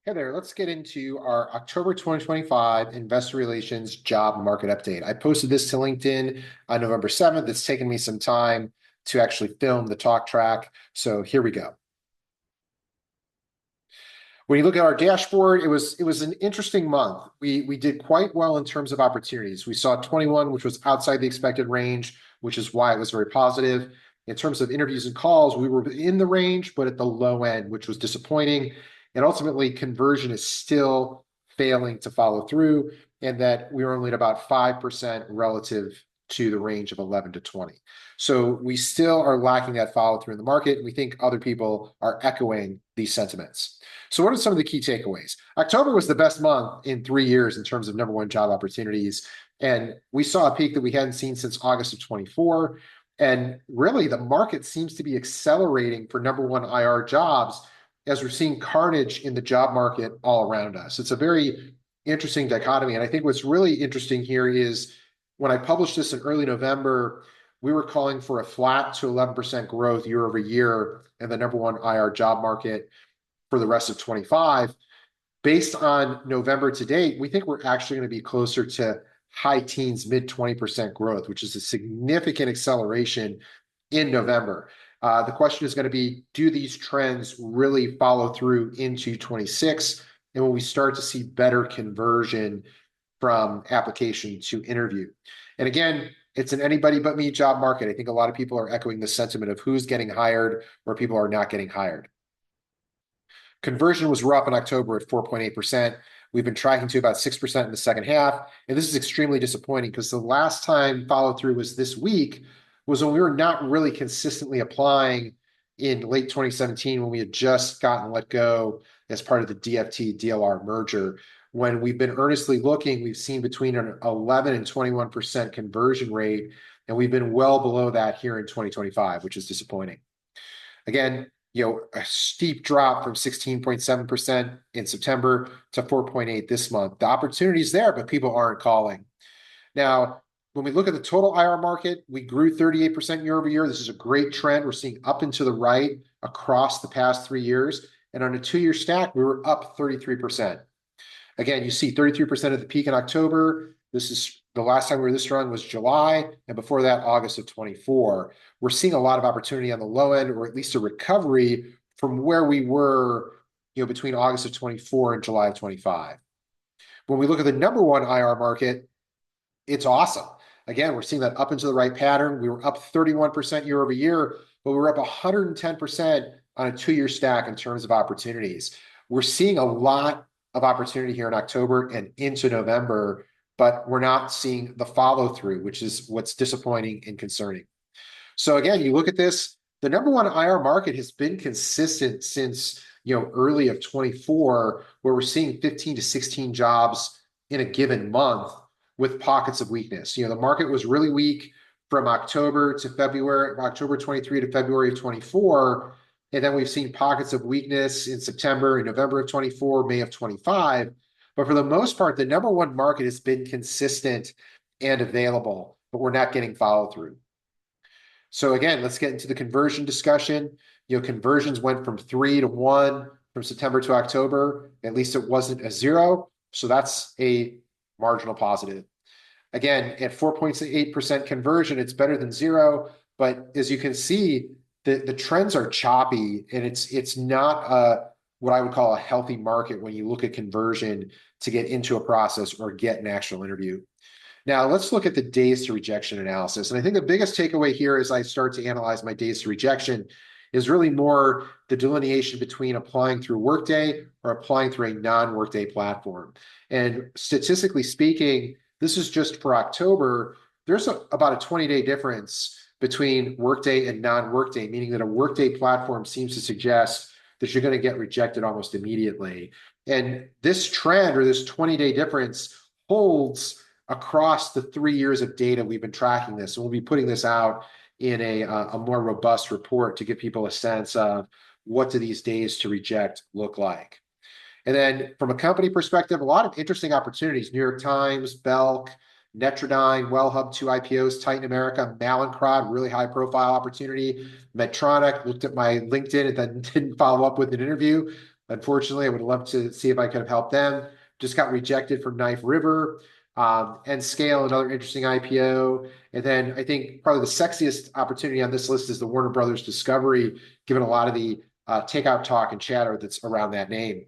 Hey there, let's get into our October 2025 Investor Relations Job Market Update. I posted this to LinkedIn on November 7th. It's taken me some time to actually film the talk track. So here we go. When you look at our dashboard, it was an interesting month. We did quite well in terms of opportunities. We saw 21, which was outside the expected range, which is why it was very positive. In terms of interviews and calls, we were in the range, but at the low end, which was disappointing. And ultimately, conversion is still failing to follow through, and that we were only at about 5% relative to the range of 11 to 20. So we still are lacking that follow through in the market. And we think other people are echoing these sentiments. So what are some of the key takeaways? October was the best month in 3 years in terms of number one job opportunities. And we saw a peak that we hadn't seen since August of 24. And really, the market seems to be accelerating for number one IR jobs as we're seeing carnage in the job market all around us. It's a very interesting dichotomy. And I think what's really interesting here is when I published this in early November, we were calling for a flat to 11% growth year over year in the number one IR job market for the rest of 25. Based on November to date, we think we're actually going to be closer to high teens, mid 20% growth, which is a significant acceleration in November. The question is going to be, do these trends really follow through into 26? And when we start to see better conversion from application to interview. And again, it's an anybody but me job market. I think a lot of people are echoing the sentiment of who's getting hired or people are not getting hired. Conversion was rough in October at 4.8%. We've been tracking to about 6% in the second half. And this is extremely disappointing because the last time follow through was this week was when we were not really consistently applying in late 2017 when we had just gotten let go as part of the DFT DLR merger. When we've been earnestly looking, we've seen between an 11 and 21% conversion rate, and we've been well below that here in 2025, which is disappointing. Again, a steep drop from 16.7% in September to 4.8% this month. The opportunity is there, but people aren't calling. Now, when we look at the total IR market, we grew 38% year over year. This is a great trend. We're seeing up and to the right across the past 3 years. And on a 2-year stack, we were up 33%. Again, you see 33% of the peak in October. This is the last time we were this strong was July, and before that, August of 24. We're seeing a lot of opportunity on the low end, or at least a recovery from where we were, between August of 24 and July of 25. When we look at the number one IR market, it's awesome. Again, we're seeing that up into the right pattern. We were up 31% year over year, but we were up 110% on a 2-year stack in terms of opportunities. We're seeing a lot of opportunity here in October and into November, but we're not seeing the follow through, which is what's disappointing and concerning. So again, you look at this, the number one IR market has been consistent since early of 24, where we're seeing 15 to 16 jobs in a given month with pockets of weakness. The market was really weak from October to February, October 23 to February of 24. And then we've seen pockets of weakness in September and November of 24, May of 25. But for the most part, the number one market has been consistent and available, but we're not getting follow through. So again, let's get into the conversion discussion. Conversions went from 3 to 1 from September to October. At least it wasn't a 0. So that's a marginal positive. Again, at 4.8% conversion, it's better than 0. But as you can see, the trends are choppy, and it's not what I would call a healthy market when you look at conversion to get into a process or get an actual interview. Now, let's look at the days to rejection analysis. And I think the biggest takeaway here as I start to analyze my days to rejection is really more the delineation between applying through Workday or applying through a non-Workday platform. And statistically speaking, this is just for October. There's about a 20-day difference between Workday and non-Workday, meaning that a Workday platform seems to suggest that you're going to get rejected almost immediately. And this trend or this 20-day difference holds across the 3 years of data we've been tracking this. And we'll be putting this out in a more robust report to give people a sense of what do these days to reject look like. And then from a company perspective, a lot of interesting opportunities. New York Times, Belk, Netrodyne, Wellhub, 2 IPOs, Titan America, Mallinckrodt, really high profile opportunity. Medtronic, looked at my LinkedIn and then didn't follow up with an interview. Unfortunately, I would love to see if I could have helped them. Just got rejected from Knife River, and Scale, another interesting IPO. And then I think probably the sexiest opportunity on this list is the Warner Brothers Discovery, given a lot of the takeout talk and chatter that's around that name.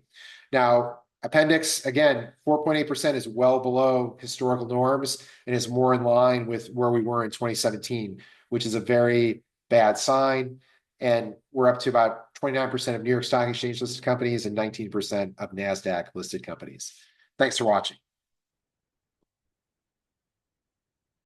Now, Appendix, again, 4.8% is well below historical norms and is more in line with where we were in 2017, which is a very bad sign. And we're up to about 29% of New York Stock Exchange listed companies and 19% of NASDAQ listed companies. Thanks for watching.